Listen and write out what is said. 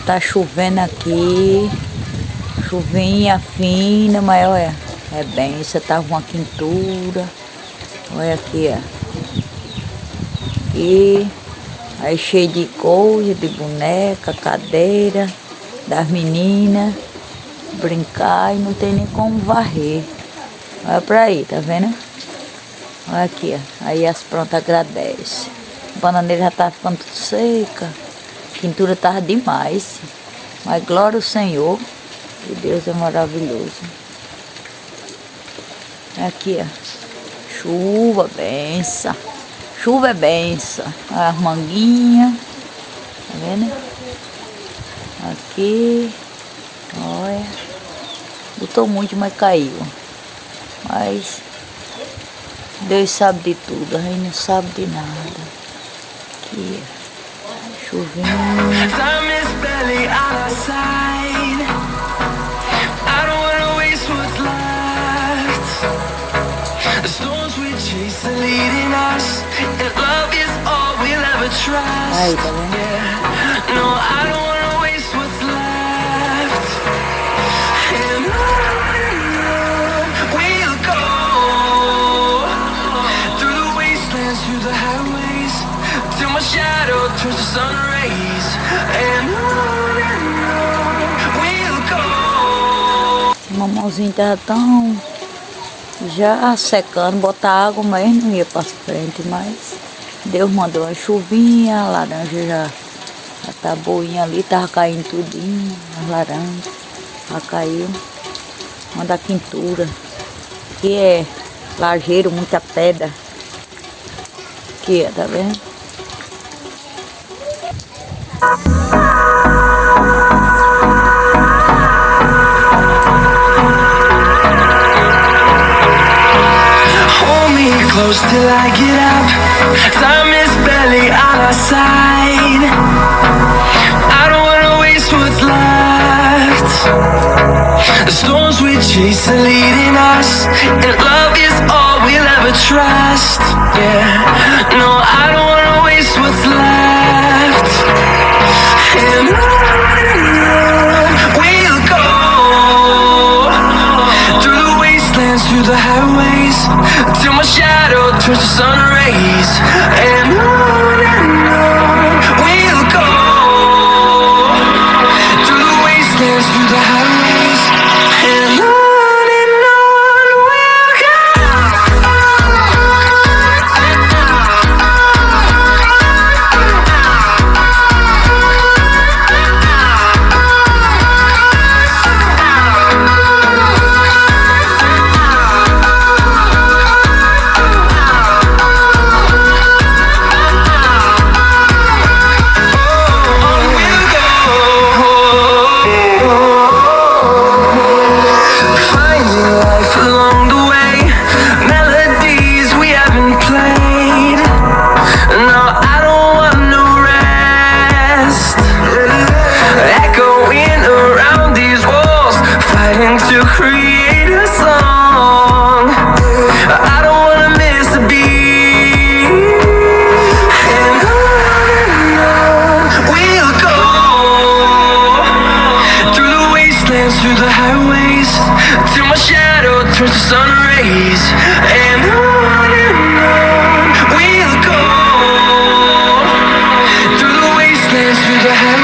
Tá chovendo aqui, chuvinha fina, mas olha, é bem, isso tava uma quintura. Olha aqui, ó. E aí cheio de coisa, de boneca, cadeira, das meninas, brincar e não tem nem como varrer. Olha pra aí, tá vendo? Olha aqui, ó. Aí as plantas agradecem. A bananeira já tá ficando tudo seca. A quintura tava demais. Mas glória ao Senhor. Que Deus é maravilhoso. Aqui, ó. Chuva, benção. Chuva é benção. Olha as manguinhas. Tá vendo? Aqui. Olha. Botou muito, mas caiu. Mas Deus sabe de tudo. A gente não sabe de nada. Aqui, chuvinha. Aí, tá vendo? Mamãozinho tava tão já secando, botar água, mas não ia para frente, mas Deus mandou uma chuvinha, a laranja já tá boinha ali, tava caindo tudinho, as laranjas, já caiu, uma da quintura, que é lajeiro, muita pedra, aqui, tá vendo? Close till I get up. Time is barely on our side. I don't wanna waste what's left. The storms we chase are leading us, and love is all we'll ever trust. Yeah, no, I don't wanna waste what's left. And on we'll go, through the wastelands, through the highways, till my shadow turns to sun rays. And on we'll go, through the wastelands, through the highways. And on we'll go. To create a song, I don't wanna miss a beat. And on we'll go, through the wastelands, through the highways, till my shadow turns to sun rays. And on we'll go, through the wastelands, through the highways.